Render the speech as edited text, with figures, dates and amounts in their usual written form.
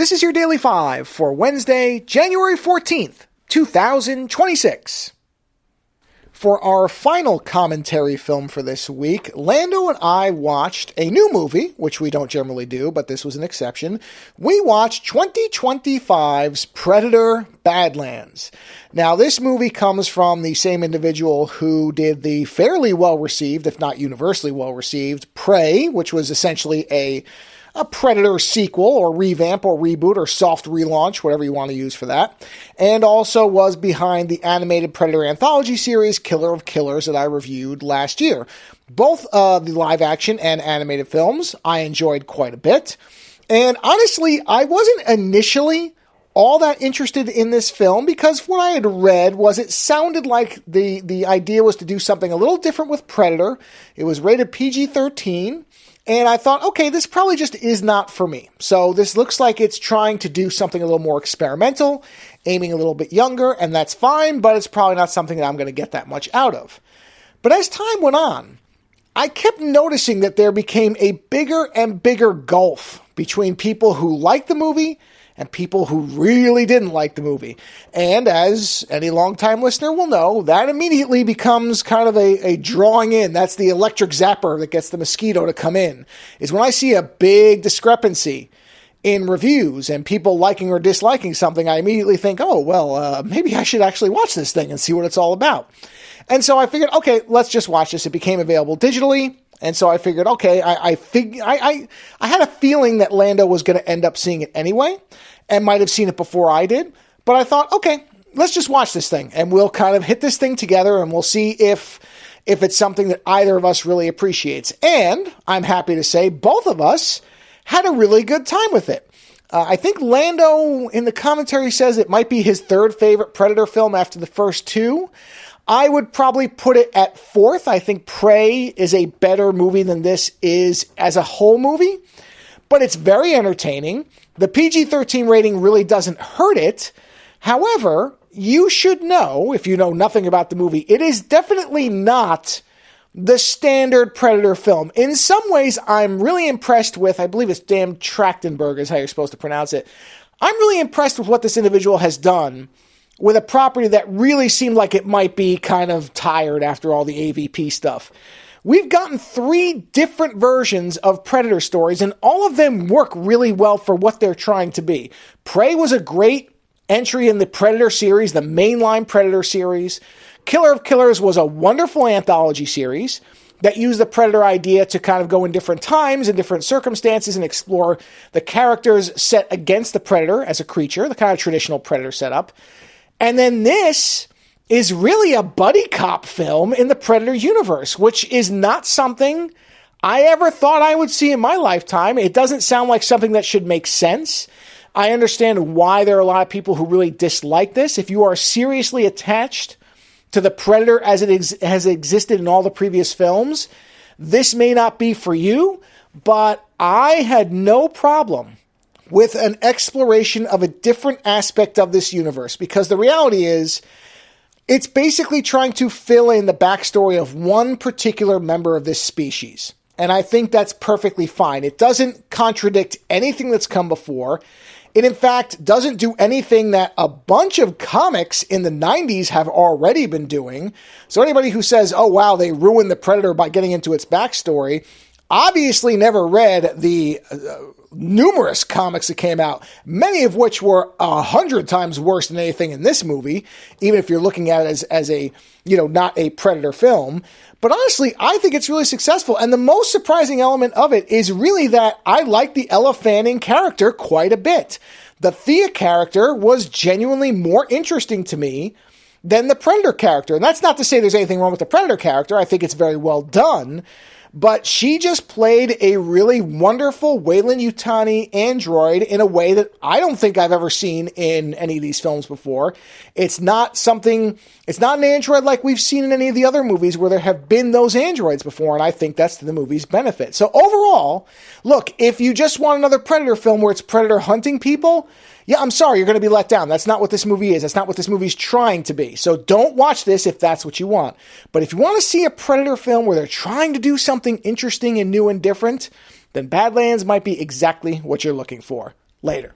This is your Daily 5 for Wednesday, January 14th, 2026. For our final commentary film for this week, Lando and I watched a new movie, which we don't generally do, but this was an exception. We watched 2025's Predator Badlands. Now, this movie comes from the same individual who did the fairly well-received, if not universally well-received, Prey, which was essentially a Predator sequel or revamp or reboot or soft relaunch, whatever you want to use for that, and also was behind the animated Predator anthology series Killer of Killers that I reviewed last year. Both the live action and animated films I enjoyed quite a bit, and honestly, I wasn't initially all that interested in this film because what I had read was it sounded like the idea was to do something a little different with Predator. It was rated PG-13. And I thought, okay, this probably just is not for me. So this looks like it's trying to do something a little more experimental, aiming a little bit younger, and that's fine, but it's probably not something that I'm going to get that much out of. But as time went on, I kept noticing that there became a bigger and bigger gulf between people who liked the movie and people who really didn't like the movie. And as any longtime listener will know, that immediately becomes kind of a drawing in. That's the electric zapper that gets the mosquito to come in, is when I see a big discrepancy in reviews and people liking or disliking something, I immediately think, oh, well, maybe I should actually watch this thing and see what it's all about. And so I figured, okay, let's just watch this. It became available digitally. And so I figured, okay, I had a feeling that Lando was going to end up seeing it anyway and might have seen it before I did. But I thought, okay, let's just watch this thing and we'll kind of hit this thing together and we'll see if it's something that either of us really appreciates. And I'm happy to say both of us had a really good time with it. I think Lando in the commentary says it might be his third favorite Predator film after the first two. I would probably put it at fourth. I think Prey is a better movie than this is as a whole movie, but it's very entertaining. The PG-13 rating really doesn't hurt it. However, you should know, if you know nothing about the movie, it is definitely not the standard Predator film. In some ways, I'm really impressed with, I believe it's Dan Trachtenberg is how you're supposed to pronounce it. I'm really impressed with what this individual has done with a property that really seemed like it might be kind of tired after all the AVP stuff. We've gotten 3 different versions of Predator stories, and all of them work really well for what they're trying to be. Prey was a great entry in the Predator series, the mainline Predator series. Killer of Killers was a wonderful anthology series that used the Predator idea to kind of go in different times and different circumstances and explore the characters set against the Predator as a creature, the kind of traditional Predator setup. And then this is really a buddy cop film in the Predator universe, which is not something I ever thought I would see in my lifetime. It doesn't sound like something that should make sense. I understand why there are a lot of people who really dislike this. If you are seriously attached to the Predator as it has existed in all the previous films, this may not be for you, but I had no problem with an exploration of a different aspect of this universe, because the reality is it's basically trying to fill in the backstory of one particular member of this species. And I think that's perfectly fine. It doesn't contradict anything that's come before. It, in fact, doesn't do anything that a bunch of comics in the 90s have already been doing. So anybody who says, oh, wow, they ruined the Predator by getting into its backstory, obviously never read the numerous comics that came out, many of which were 100 times worse than anything in this movie, even if you're looking at it as a, not a Predator film. But honestly, I think it's really successful. And the most surprising element of it is really that I like the Ella Fanning character quite a bit. The Thea character was genuinely more interesting to me than the Predator character. And that's not to say there's anything wrong with the Predator character. I think it's very well done. But she just played a really wonderful Weyland-Yutani android in a way that I don't think I've ever seen in any of these films before. It's not an android like we've seen in any of the other movies where there have been those androids before, and I think that's to the movie's benefit. So overall, look, if you just want another Predator film where it's Predator hunting people, yeah, I'm sorry, you're going to be let down. That's not what this movie is. That's not what this movie's trying to be. So don't watch this if that's what you want. But if you want to see a Predator film where they're trying to do something interesting and new and different, then Badlands might be exactly what you're looking for. Later.